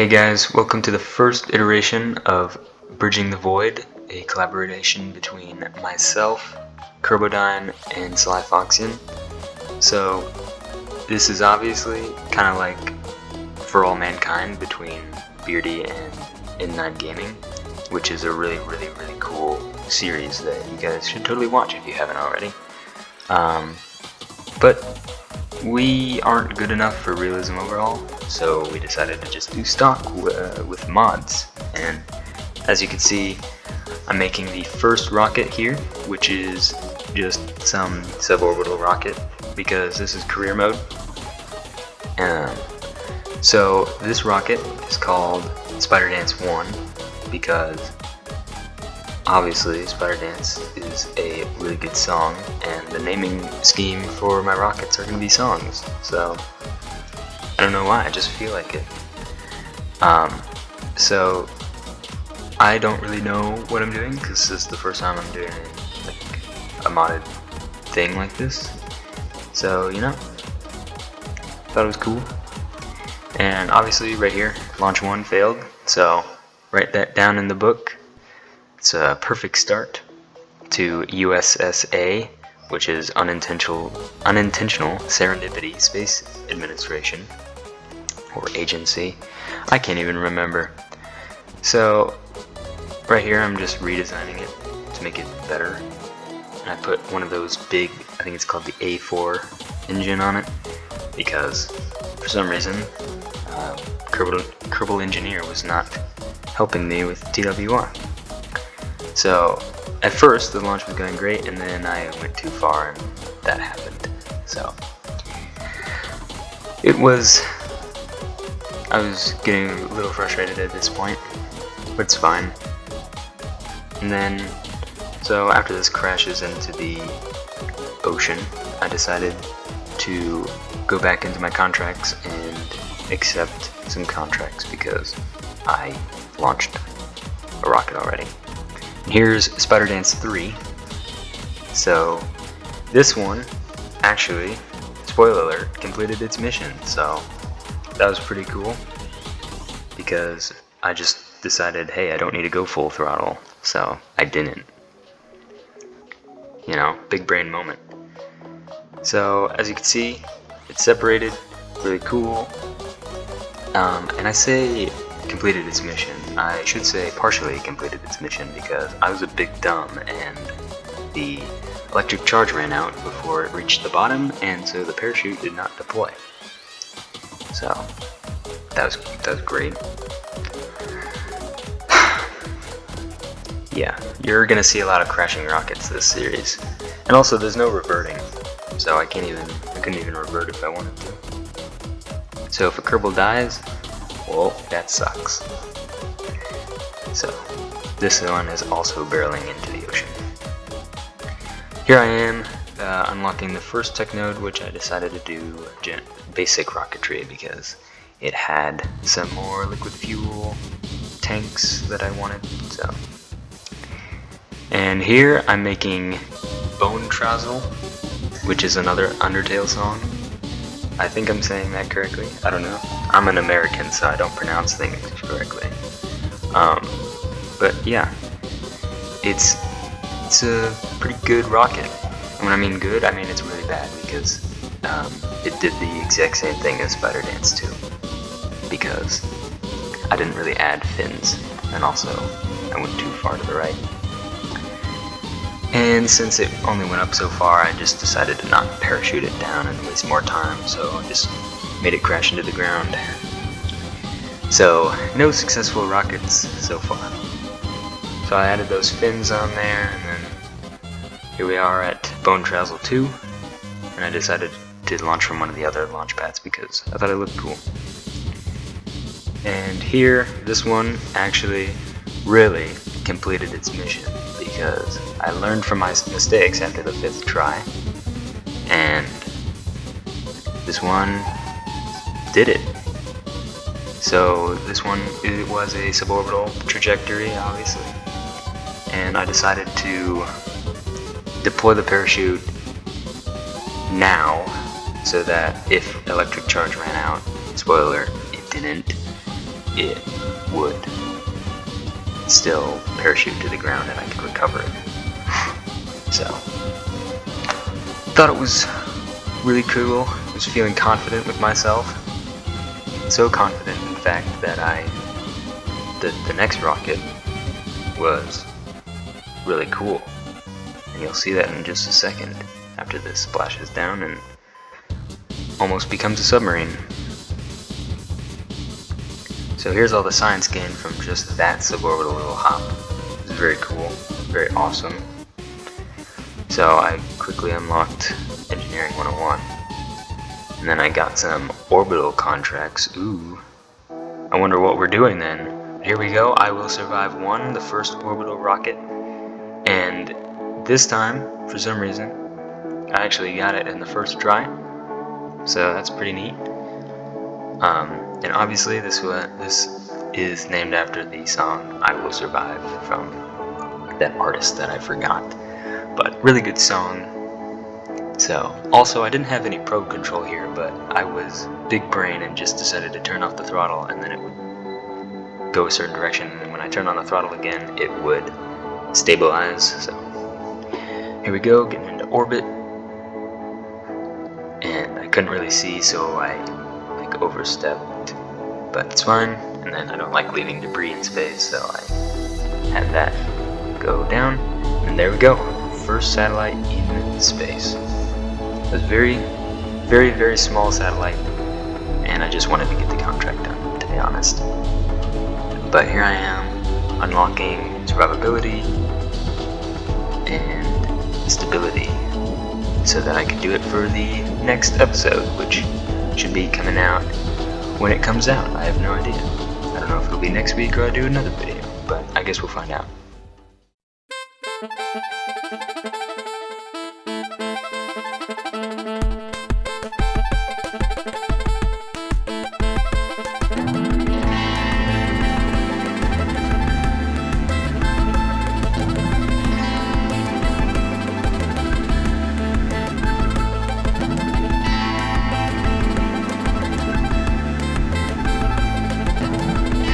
Hey guys, welcome to the first iteration of Bridging the Void, a collaboration between myself, Kerbal, and Sly Foxian. So, this is obviously kind of like For All Mankind between Beardy and In9 Gaming, which is a really cool series that you guys should totally watch if you haven't already. But we aren't good enough for realism overall, so we decided to just do stock with mods. And as you can see, I'm making the first rocket here, which is just some suborbital rocket because this is career mode. So this rocket is called Spider Dance 1 because obviously Spider Dance is a really good song, and the naming scheme for my rockets are going to be songs, so I don't know why, I just feel like it. So I don't really know what I'm doing because this is the first time I'm doing like a modded thing like this, so you know, thought it was cool. And obviously right here, launch 1 failed, so write that down in the book. It's a perfect start to USSA, which is Unintentional Serendipity Space Administration, or Agency. I can't even remember. So, right here I'm just redesigning it to make it better. And I put one of those big, I think it's called the A4 engine on it, because for some reason, Kerbal Engineer was not helping me with TWR. So, at first the launch was going great, and then I went too far and that happened. So, I was getting a little frustrated at this point, but it's fine. And then, so after this crashes into the ocean, I decided to go back into my contracts and accept some contracts because I launched a rocket already. Here's Spider Dance 3. So this one actually, spoiler alert, completed its mission, so that was pretty cool because I just decided, hey, I don't need to go full throttle, so I didn't. You know, big brain moment. So as you can see, it's separated, really cool. And I say completed its mission. I should say partially completed its mission because I was a big dumb and the electric charge ran out before it reached the bottom, and so the parachute did not deploy. So that was great. Yeah, you're gonna see a lot of crashing rockets this series, and also there's no reverting, so I couldn't even revert if I wanted to. So if a Kerbal dies, well, that sucks. So, this one is also barreling into the ocean. Here I am, unlocking the first tech node, which I decided to do basic rocketry because it had some more liquid fuel tanks that I wanted, so. And here I'm making Bone Trazzle, which is another Undertale song. I think I'm saying that correctly, I don't know. I'm an American, so I don't pronounce things correctly. But yeah, it's a pretty good rocket. And when I mean good, I mean it's really bad because it did the exact same thing as Spider Dance 2. Because I didn't really add fins, and also I went too far to the right. And since it only went up so far, I just decided to not parachute it down and waste more time, so I just made it crash into the ground. So, no successful rockets so far. So I added those fins on there, and then here we are at Bone Trazzle 2, and I decided to launch from one of the other launch pads because I thought it looked cool. And here, this one actually really completed its mission because I learned from my mistakes after the 5th try, and this one did it. So this one, it was a suborbital trajectory, obviously, and I decided to deploy the parachute now so that if electric charge ran out, spoiler, it didn't, it would still parachute to the ground and I could recover it. So, thought it was really cool. I was feeling confident with myself. So confident, in fact, that the next rocket was really cool. And you'll see that in just a second after this splashes down and almost becomes a submarine. So here's all the science gained from just that suborbital little hop. It's very cool, very awesome. So I quickly unlocked Engineering 101. And then I got some orbital contracts. Ooh. I wonder what we're doing then. Here we go. I will survive 1, the first orbital rocket. And this time, for some reason, I actually got it in the first try. So that's pretty neat. And obviously this is named after the song I Will Survive from that artist that I forgot. But really good song. So, also I didn't have any probe control here, but I was big brain and just decided to turn off the throttle and then it would go a certain direction, and then when I turned on the throttle again it would stabilize. So here we go, getting into orbit. And I couldn't really see, so I overstepped, but it's fine. And then I don't like leaving debris in space, so I had that go down, and there we go, first satellite in space. It was very, very, very small satellite, and I just wanted to get the contract done, to be honest. But here I am, unlocking survivability and stability, so that I can do it for the next episode, which should be coming out when it comes out. I have no idea. I don't know if it'll be next week or I do another video, but I guess we'll find out.